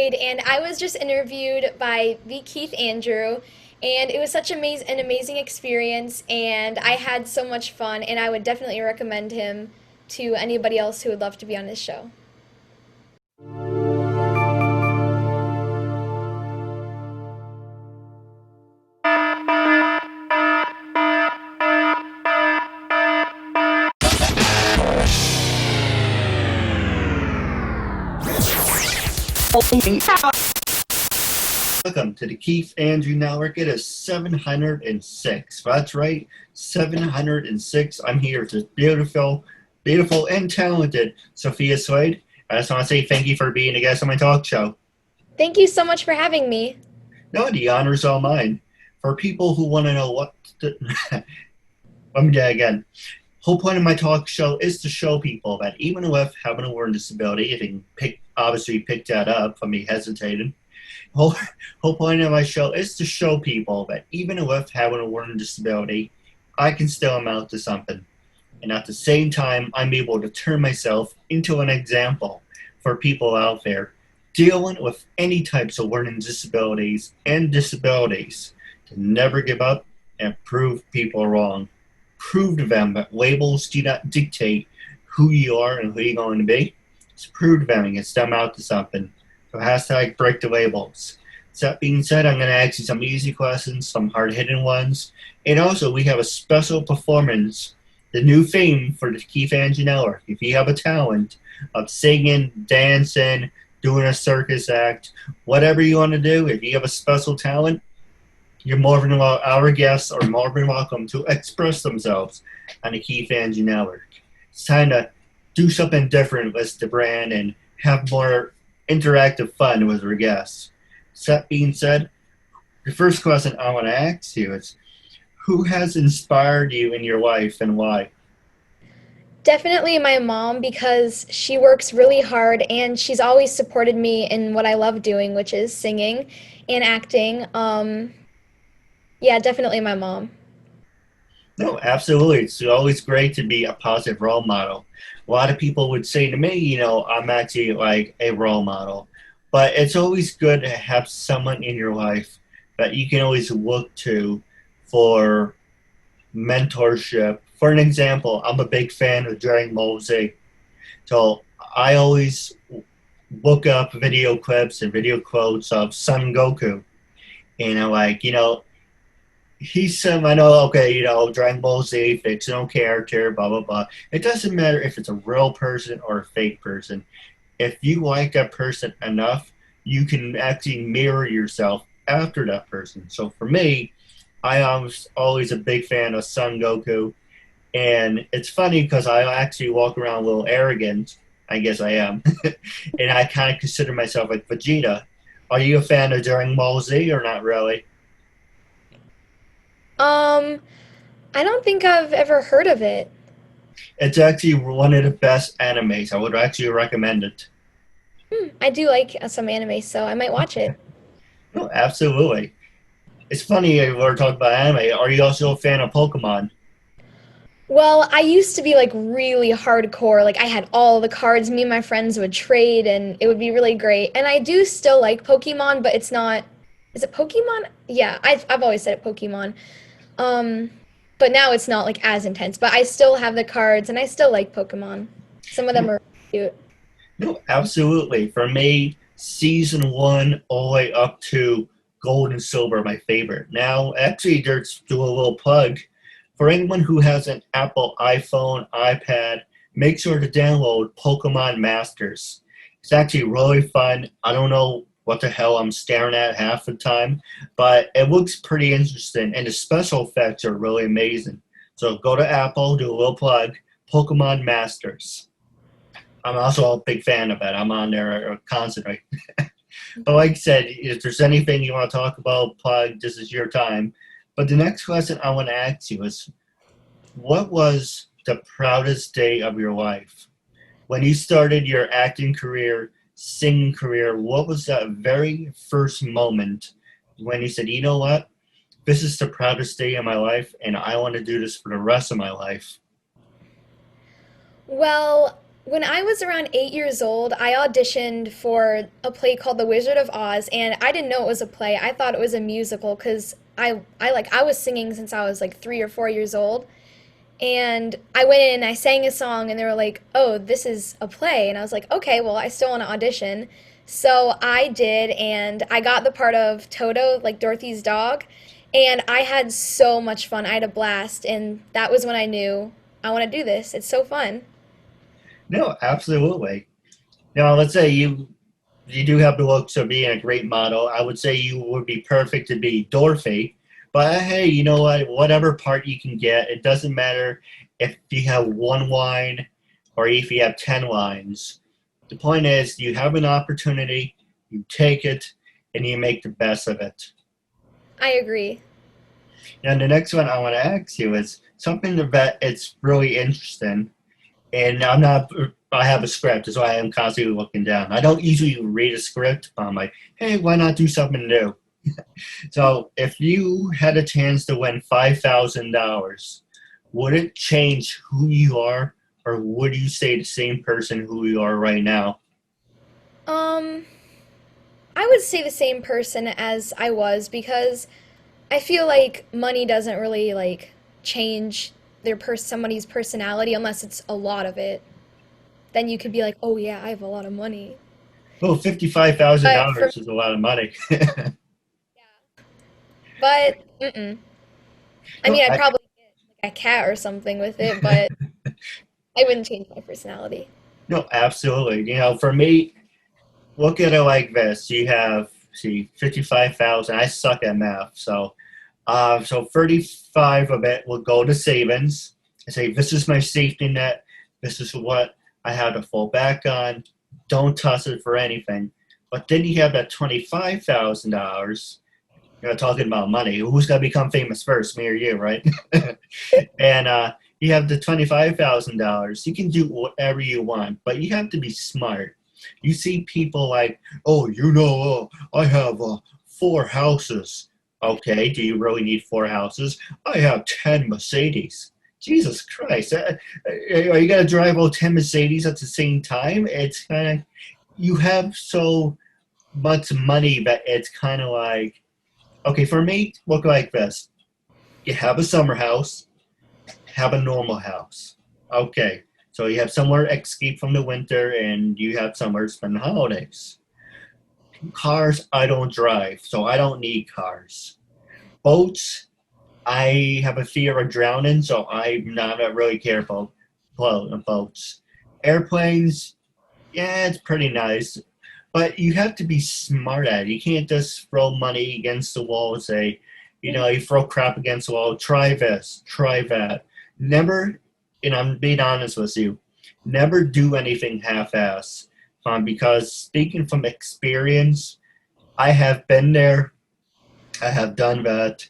Swade, and I was just interviewed by the Keith Andrew, and it was such an amazing experience, and I had so much fun, and I would definitely recommend him to anybody else who would love to be on his show. Welcome to the Keith Andrew Network. It is 706. That's right, 706. I'm here with this beautiful, beautiful, and talented Sofia Swade. I just want to say thank you for being a guest on my talk show. Thank you so much for having me. No, the honor's all mine. For people who want to know what, let me do that again. Whole point of my talk show is to show people that even with having a learning disability, if you can obviously pick that up from me hesitating, whole point of my show is to show people that even with having a learning disability, I can still amount to something. And at the same time, I'm able to turn myself into an example for people out there dealing with any types of learning disabilities and disabilities to never give up and prove people wrong. Prove to them that labels do not dictate who you are and who you're going to be. Just prove to them and get them out to something. So hashtag break the labels. So that being said, I'm going to ask you some easy questions, some hard-hitting ones. And also, we have a special performance, the new theme for the Keith Andrew Network. If you have a talent of singing, dancing, doing a circus act, whatever you want to do, if you have a special talent, you're more than welcome, our guests are more than welcome to express themselves on the Keith Andrew Network. It's time to do something different with the brand and have more interactive fun with our guests. So that being said, the first question I want to ask you is, who has inspired you in your life and why? Definitely my mom because she works really hard and she's always supported me in what I love doing, which is singing and acting. Yeah, definitely my mom. No, absolutely. It's always great to be a positive role model. A lot of people would say to me, I'm actually like a role model. But it's always good to have someone in your life that you can always look to for mentorship. For an example, I'm a big fan of Dragon Ball Z. So I always look up video clips and video quotes of Son Goku. And I'm like, he's some, I know, okay, Dragon Ball Z, fictional character, blah, blah, blah. It doesn't matter if it's a real person or a fake person. If you like that person enough, you can actually mirror yourself after that person. So for me, I was always a big fan of Son Goku. And it's funny because I actually walk around a little arrogant. I guess I am. And I kind of consider myself like Vegeta. Are you a fan of Dragon Ball Z or not really? Um, I don't think I've ever heard of it. It's actually one of the best animes. I would actually recommend it. I do like some anime, so I might watch it. No, absolutely. It's funny we're talking about anime. Are you also a fan of Pokemon? Well, I used to be like really hardcore. Like I had all the cards me and my friends would trade and it would be really great. And I do still like Pokemon, but it's not, is it Pokemon? Yeah, I've always said it Pokemon. Um, but now it's not like as intense, but I still have the cards and I still like Pokemon. Some of them No, are cute. no, absolutely. For me, season one all the way up to gold and silver are my favorite. Now, actually, there's do a little plug for anyone who has an Apple iPhone, iPad. Make sure to download Pokemon Masters. It's actually really fun. I don't know what the hell I'm staring at half the time, but it looks pretty interesting, and the special effects are really amazing. So go to Apple, do a little plug, Pokemon Masters. I'm also a big fan of it. I'm on there constantly. But like I said, if there's anything you want to talk about, plug, this is your time. But the next question I want to ask you is, what was the proudest day of your life? When you started your acting career, singing career, what was that very first moment when you said, you know what? This is the proudest day of my life, and I want to do this for the rest of my life? Well, When I was around 8 years old, I auditioned for a play called The Wizard of Oz, and I didn't know it was a play. I thought it was a musical because I was singing since I was like 3 or 4 years old. And I went in and I sang a song, and they were like, "Oh, this is a play." And I was like, "Okay, well, I still want to audition." So I did, and I got the part of Toto, like Dorothy's dog. And I had so much fun. I had a blast, and that was when I knew I want to do this. It's so fun. No, absolutely. Now, let's say you do have the looks of being a great model. I would say you would be perfect to be Dorothy. But hey, you know what? Whatever part you can get, it doesn't matter if you have one line or if you have 10 lines. The point is, you have an opportunity, you take it, and you make the best of it. I agree. And the next one I want to ask you is something that it's really interesting. And I'm not, I have a script, so I am constantly looking down. I don't usually read a script, but I'm like, hey, why not do something new? So if you had a chance to win $5,000, would it change who you are, or would you stay the same person who you are right now? Um, I would say the same person as I was because I feel like money doesn't really like change somebody's personality unless it's a lot of it. Then you could be like, "Oh yeah, I have a lot of money." Well, $55,000 dollars But for is a lot of money. mm-mm. I No, mean, I'd probably get like a cat or something with it, but I wouldn't change my personality. no, absolutely. For me, look at it like this. You have, see, 55,000. I suck at math, so 35 of it will go to savings. I say, this is my safety net. This is what I have to fall back on. Don't toss it for anything. But then you have that $25,000. Talking about money. Who's going to become famous first, me or you, right? And you have the $25,000. You can do whatever you want, but you have to be smart. You see people like, oh, I have 4 houses. Okay, do you really need 4 houses? I have 10 Mercedes. Jesus Christ. Are you going to drive all 10 Mercedes at the same time? It's kind of, you have so much money that it's kind of like, okay, for me, look like this. You have a summer house, have a normal house. Okay, so you have somewhere to escape from the winter and you have somewhere to spend the holidays. Cars, I don't drive, so I don't need cars. Boats, I have a fear of drowning, so I'm not really careful about boats. Airplanes, yeah, it's pretty nice, but you have to be smart at it. You can't just throw money against the wall and say, you throw crap against the wall, try this, try that. Never, and I'm being honest with you, never do anything half-ass. Because speaking from experience, I have been there, I have done that,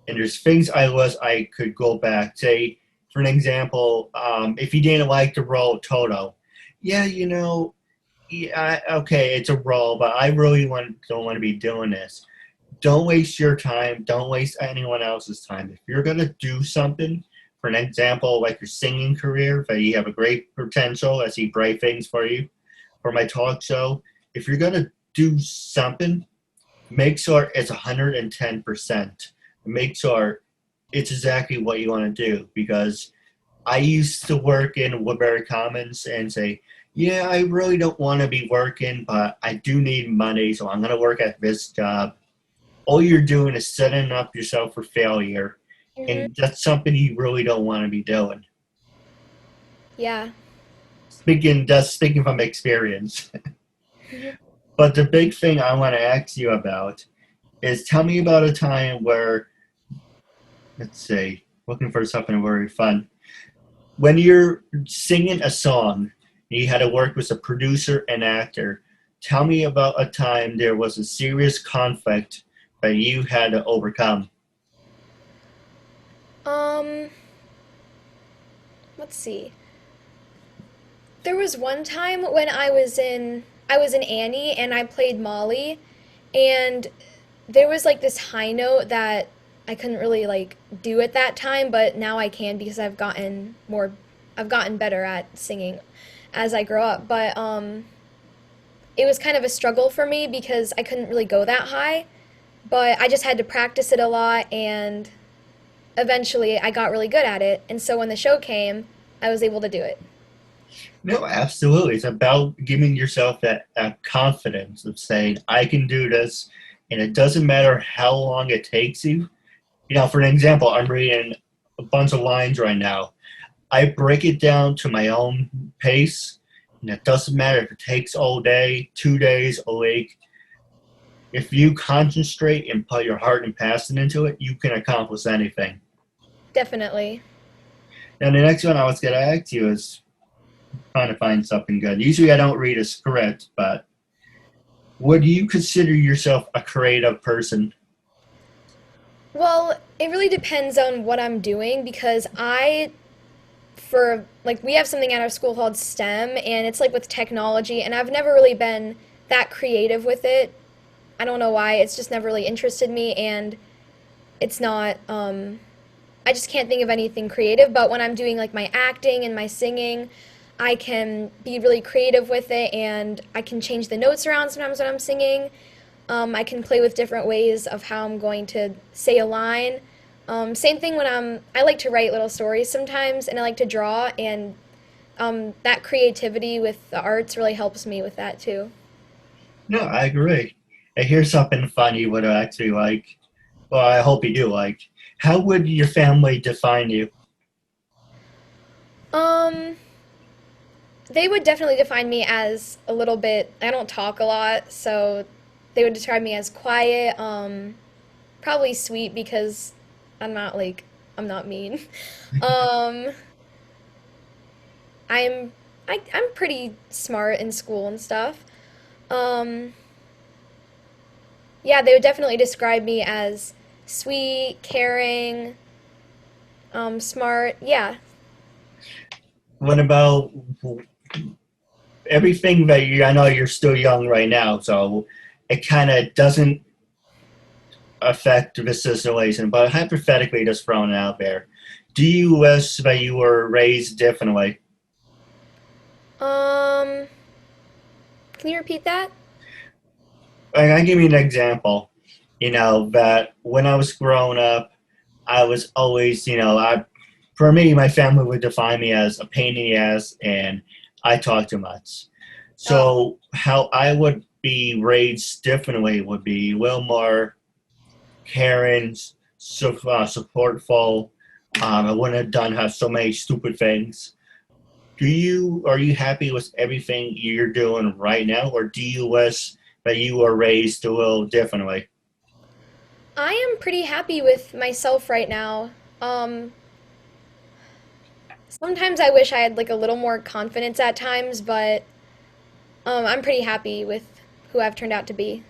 and there's things I could go back. Say, for an example, if you didn't like the role of Toto, yeah, yeah, okay, it's a role, but I really don't want to be doing this. Don't waste your time. Don't waste anyone else's time. If you're gonna do something, for an example, like your singing career, that you have a great potential, I see bright things for you. For my talk show, if you're gonna do something, make sure it's 110%. Make sure it's exactly what you want to do, because I used to work in Woodbury Commons and say, yeah, I really don't want to be working, but I do need money, so I'm going to work at this job. All you're doing is setting up yourself for failure, Hmm. and that's something you really don't want to be doing. Yeah. Speaking from experience. But the big thing I want to ask you about is, tell me about a time where, let's say, looking for something very fun. When you're singing a song, you had to work with a producer and actor. Tell me about a time there was a serious conflict that you had to overcome. Um, let's see. There was one time when I was in Annie and I played Molly, and there was like this high note that I couldn't really like do at that time, but now I can because I've gotten better at singing. as I grow up. But it was kind of a struggle for me because I couldn't really go that high. But I just had to practice it a lot, and eventually I got really good at it. And so when the show came, I was able to do it. No, absolutely. It's about giving yourself that confidence of saying, I can do this, and it doesn't matter how long it takes you. For an example, I'm reading a bunch of lines right now. I break it down to my own pace, and it doesn't matter if it takes all day, 2 days, a week. If you concentrate and put your heart and passion into it, you can accomplish anything. Definitely. And the next one I was going to ask you is trying to find something good. Usually I don't read a script, but would you consider yourself a creative person? Well, it really depends on what I'm doing because for like, we have something at our school called STEM, and it's like with technology, and I've never really been that creative with it. I don't know why. It's just never really interested me, and it's not, I just can't think of anything creative. But when I'm doing like my acting and my singing, I can be really creative with it, and I can change the notes around sometimes when I'm singing. I can play with different ways of how I'm going to say a line. Same thing when I like to write little stories sometimes, and I like to draw, and that creativity with the arts really helps me with that too. No, I agree. And here's something fun you would actually like. Well, I hope you do like. How would your family define you? Um, they would definitely define me as a little bit, I don't talk a lot, so they would describe me as quiet, probably sweet because I'm not mean. Um, I'm I'm pretty smart in school and stuff. Um, yeah, they would definitely describe me as sweet, caring, smart. Yeah. What about everything that I know you're still young right now, so it kind of doesn't affect the situation, but hypothetically, just throwing it out there, do you wish that you were raised differently? Um, can you repeat that? I give you an example. That when I was growing up, I was always, for me, my family would define me as a pain in the ass and I talk too much. Oh. So, how I would be raised differently would be a little more caring, supportful. I wouldn't have done have so many stupid things. Are you happy with everything you're doing right now, or do you wish that you were raised a little differently? I am pretty happy with myself right now. Um, Sometimes I wish I had like a little more confidence at times, but I'm pretty happy with who I've turned out to be.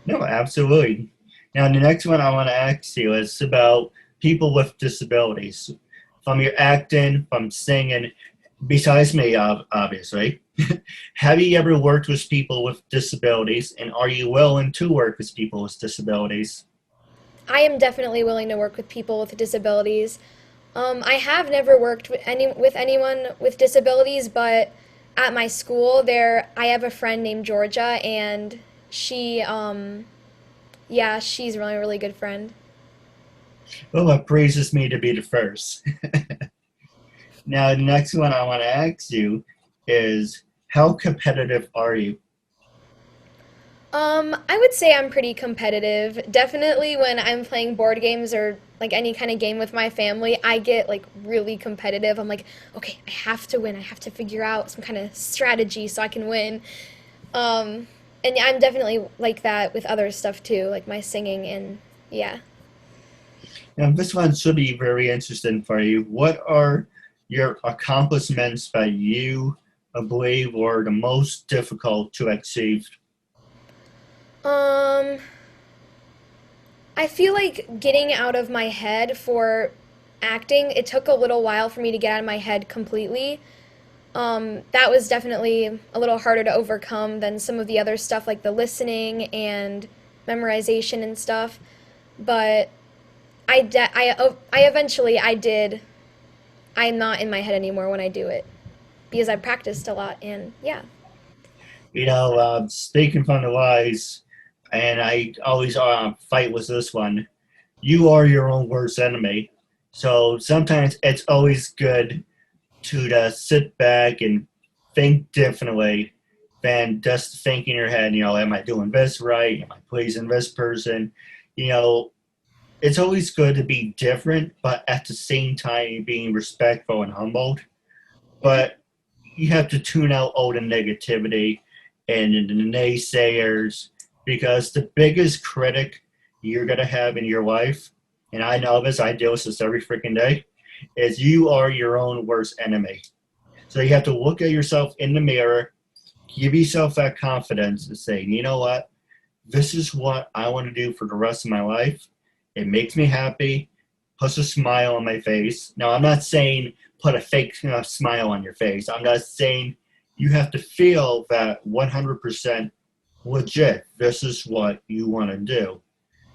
No, absolutely. Now, the next one I want to ask you is about people with disabilities. From your acting, from singing, besides me, obviously, have you ever worked with people with disabilities, and are you willing to work with people with disabilities? I am definitely willing to work with people with disabilities. I have never worked with anyone with disabilities, but at my school there I have a friend named Georgia, and she yeah, she's really a really good friend. Well, it pleases me to be the first. Now, the next one I want to ask you is how competitive are you? I would say I'm pretty competitive. Definitely when I'm playing board games or like any kind of game with my family, I get like really competitive. I'm like, okay, I have to win. I have to figure out some kind of strategy so I can win. Um, and yeah, I'm definitely like that with other stuff too, like my singing and yeah. Now, this one should be very interesting for you. What are your accomplishments that you believe were the most difficult to achieve? Um, I feel like getting out of my head for acting, it took a little while for me to get out of my head completely. That was definitely a little harder to overcome than some of the other stuff like the listening and memorization and stuff. But I eventually I did. I'm not in my head anymore when I do it. because I practiced a lot, and yeah. Speaking from the wise, and I always fight with this one. You are your own worst enemy. So sometimes it's always good to just sit back and think differently than just think in your head, am I doing this right? Am I pleasing this person? You know, it's always good to be different, but at the same time being respectful and humbled. Hmm. But you have to tune out all the negativity and the naysayers, because the biggest critic you're going to have in your life, and I know this, I deal with this every freaking day, is you are your own worst enemy. So you have to look at yourself in the mirror, give yourself that confidence and say, you know what? This is what I want to do for the rest of my life. It makes me happy, puts a smile on my face. Now, I'm not saying put a fake smile on your face. I'm not saying you have to feel that 100% legit. This is what you want to do.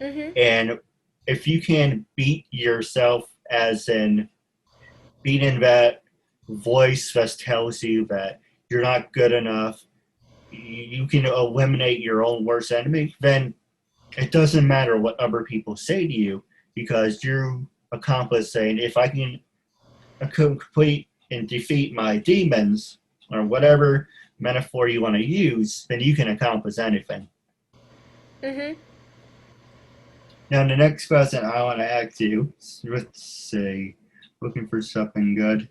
Hmm. And if you can beat yourself, as in beating that voice that tells you that you're not good enough, you can eliminate your own worst enemy, then it doesn't matter what other people say to you, because you accomplish saying, if I can complete and defeat my demons, or whatever metaphor you want to use, then you can accomplish anything. Hmm. Now, the next question I want to ask you, let's see, looking for something good.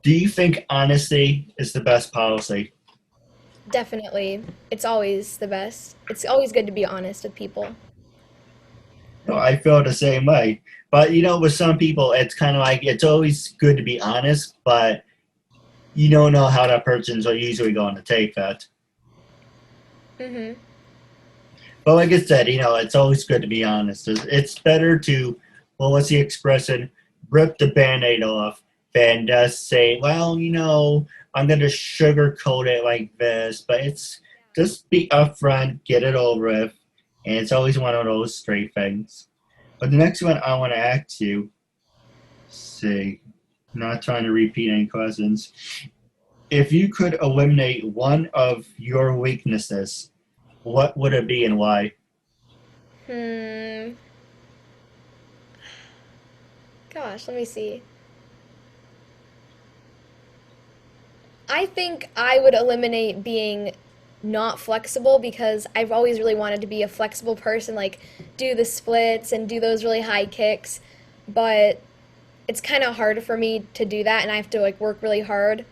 Do you think honesty is the best policy? Definitely. It's always the best. It's always good to be honest with people. No, I feel the same way. But with some people, it's kind of like it's always good to be honest, but you don't know how that person's usually going to take that. Hmm. But like I said, it's always good to be honest. It's better to, well, what's the expression? Rip the band-aid off than just say, well, I'm going to sugarcoat it like this. But it's just be upfront, get it over with. And it's always one of those straight things. But the next one I want to ask you, see, not trying to repeat any questions. If you could eliminate one of your weaknesses, what would it be and why? Hmm. Gosh, let me see. I think I would eliminate being not flexible because I've always really wanted to be a flexible person, like do the splits and do those really high kicks, but it's kind of hard for me to do that and I have to like work really hard.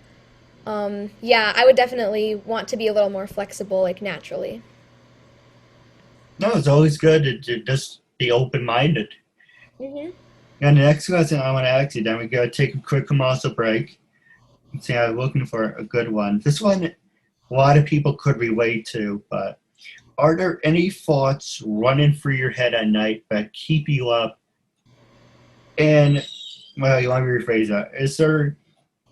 Yeah, I would definitely want to be a little more flexible, like naturally. No, it's always good to just be open minded. Mhm. And the next question I want to ask you, then we got to take a quick commercial break. See, I'm looking for a good one. This one, a lot of people could relate to, but are there any thoughts running through your head at night that keep you up? And, well, you want me to rephrase that. Is there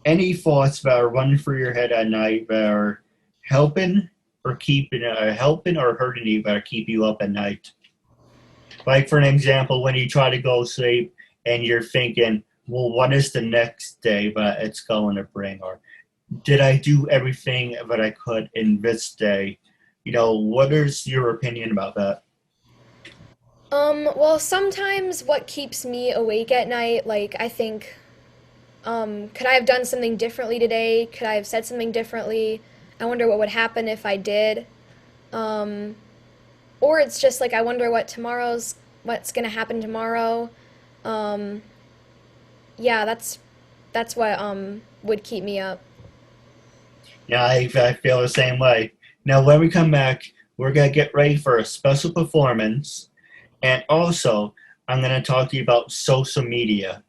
any thoughts that are running through your head at night that are helping or hurting you that keep you up at night? Like, for an example, when you try to go sleep and you're thinking, well, what is the next day that it's going to bring? Or did I do everything that I could in this day? What is your opinion about that? Well, sometimes what keeps me awake at night, like I think, could I have done something differently today? Could I have said something differently? I wonder what would happen if I did. Um, or it's just like I wonder what's gonna happen tomorrow. Um, yeah, that's what would keep me up. Yeah, I feel the same way. Now, when we come back, we're going to get ready for a special performance. And also, I'm going to talk to you about social media.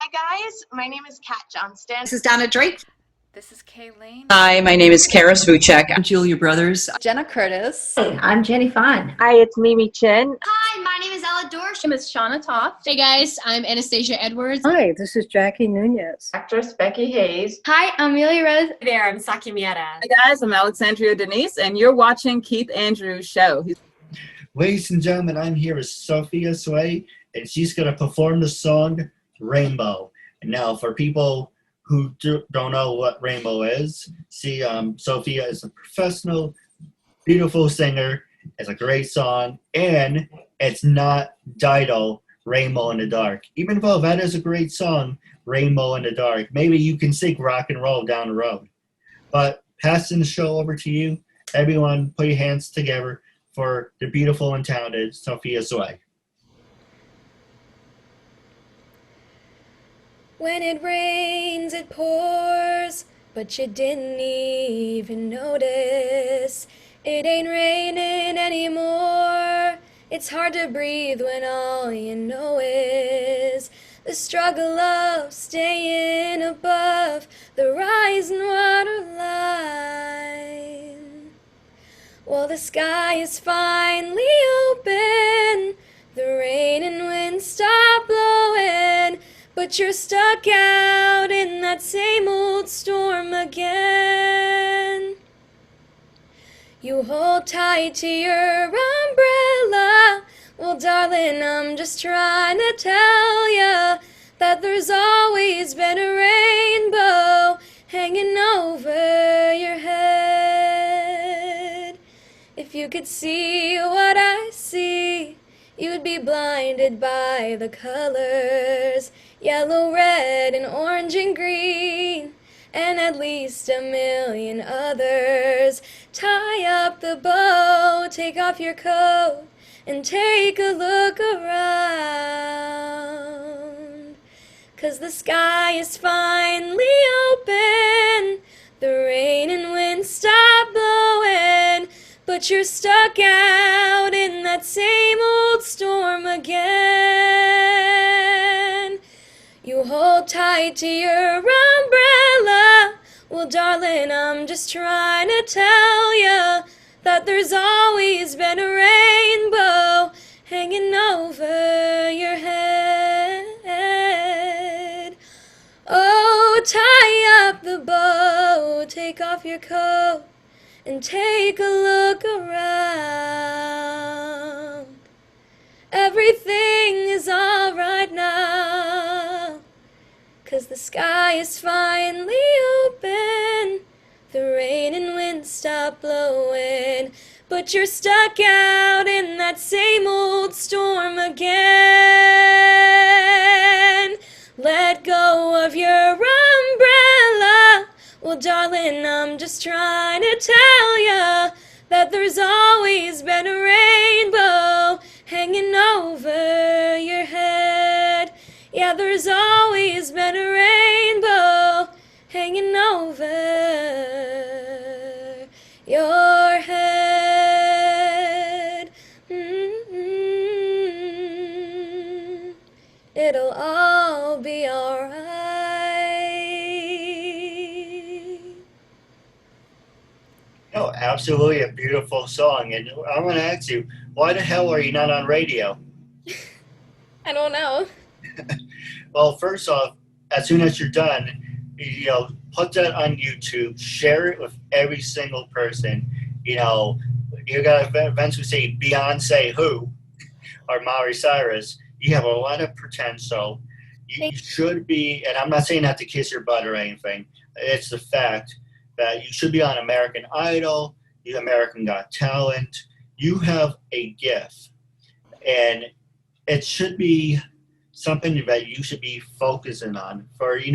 Hi guys, my name is Kat Johnston. This is Donna Drake. This is Kayleen. Hi, my name is Kara Svuchek. I'm Julia Brothers. Jenna Curtis. Hey, I'm Jenny Fine. Hi, it's Mimi Chin. Hi, my name is Ella Dorsch. My name is Shauna Toft. Hey guys, I'm Anastasia Edwards. Hi, this is Jackie Nunez. Actress Becky Hayes. Hi, I'm Amelia Rose. Hey there, I'm Saki Mieta. Hey guys, I'm Alexandria Denise, and you're watching Keith Andrews' show. Ladies and gentlemen, I'm here with Sofia Swade, and she's going to perform the song Rainbow. Now, for people who don't know what rainbow is, see, Sophia is a professional, beautiful singer. It's a great song, and it's not Dido, Rainbow in the Dark. Even though that is a great song, Rainbow in the Dark, maybe you can sing rock and roll down the road. But passing the show over to you, everyone put your hands together for the beautiful and talented Sofia Swade. When it rains, it pours, but you didn't even notice. It ain't raining anymore. It's hard to breathe when all you know is the struggle of staying above the rising water line. Well, the sky is finally open. The rain and wind stop blowing, but you're stuck out in that same old storm again. You hold tight to your umbrella. Well, darling, I'm just trying to tell ya that there's always been a rainbow hanging over your head. If you could see what I see, you'd be blinded by the colors, yellow, red, and orange and green, and at least a million others. Tie up the bow, take off your coat, and take a look around. 'Cause the sky is finally open, the rain and wind stop blowing, but you're stuck out in that same old storm again. You hold tight to your umbrella. Well, darling, I'm just trying to tell ya that there's always been a rainbow hanging over your head. Oh, tie up the bow, take off your coat, and take a look around. Everything is alright now, 'cause the sky is finally open. The rain and wind stop blowing, but you're stuck out in that same old storm again. Let go of your umbrella. Well, darling, I'm just trying to tell ya that there's always been a rainbow hanging over your head. Yeah, there's always been a rainbow hanging over your head. It'll all be alright. Oh, absolutely a beautiful song. And I want to ask you, why the hell are you not on radio? I don't know. Well, first off, as soon as you're done, put that on YouTube, share it with every single person. You got to eventually say Beyonce who, or Miley Cyrus. You have a lot of potential. You should be, and I'm not saying that to kiss your butt or anything. It's the fact that you should be on American Idol, American Got Talent. You have a gift, and it should be something that you should be focusing on. For you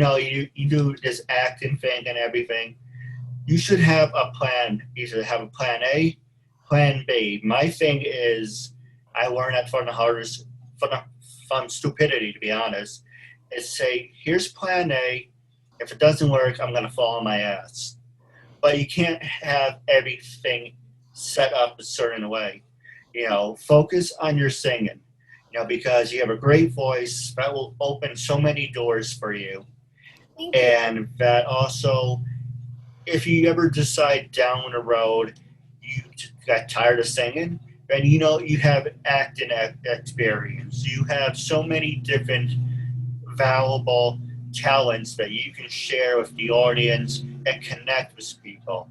do this acting thing and everything. You should have a plan. You should have a plan A, plan B. My thing is, I learned that from the hardest, from stupidity, to be honest, is say, here's plan A. If it doesn't work, I'm going to fall on my ass. But you can't have everything set up a certain way. Focus on your singing. Because you have a great voice that will open so many doors for you. Thank you. And that also, if you ever decide down the road you got tired of singing, then you have acting experience. You have so many different valuable talents that you can share with the audience and connect with people.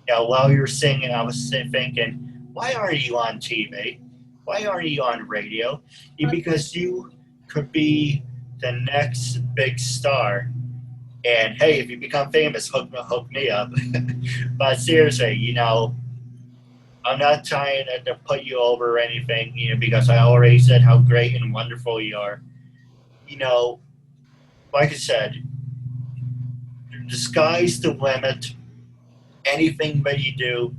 While you're singing, I was thinking, why aren't you on TV? Why aren't you on radio? Because you could be the next big star. And hey, if you become famous, hook me up. But seriously, I'm not trying to put you over or anything, because I already said how great and wonderful you are. Like I said, the sky's the limit. Anything that you do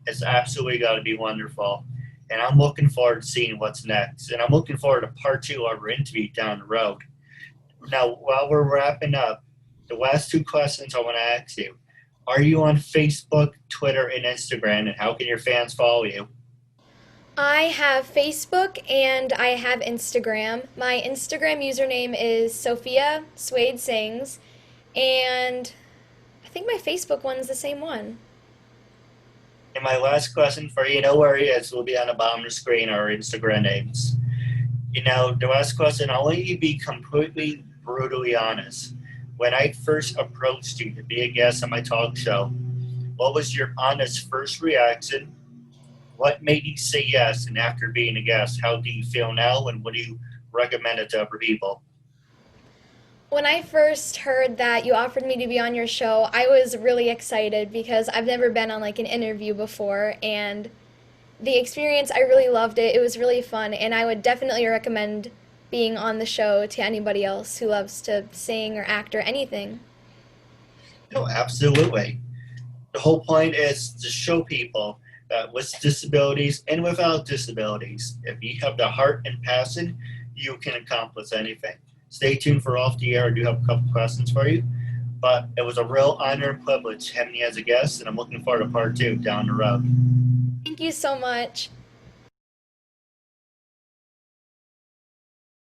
is absolutely got to be wonderful. And I'm looking forward to seeing what's next. And I'm looking forward to part 2 of our interview down the road. Now, while we're wrapping up, the last 2 questions I want to ask you. Are you on Facebook, Twitter, and Instagram? And how can your fans follow you? I have Facebook and I have Instagram. My Instagram username is Sofia Swade Sings, and I think my Facebook one's the same one. And my last question for you, no worries, will be on the bottom of the screen, our Instagram names. The last question, I'll let you be completely brutally honest. When I first approached you to be a guest on my talk show, what was your honest first reaction? What made you say yes? And after being a guest, how do you feel now? And what do you recommend it to other people? When I first heard that you offered me to be on your show, I was really excited because I've never been on like an interview before, and the experience, I really loved it. It was really fun, and I would definitely recommend being on the show to anybody else who loves to sing or act or anything. No, absolutely. The whole point is to show people that with disabilities and without disabilities, if you have the heart and passion, you can accomplish anything. Stay tuned for Off the Air. I do have a couple questions for you. But it was a real honor and privilege having you as a guest, and I'm looking forward to part 2 down the road. Thank you so much.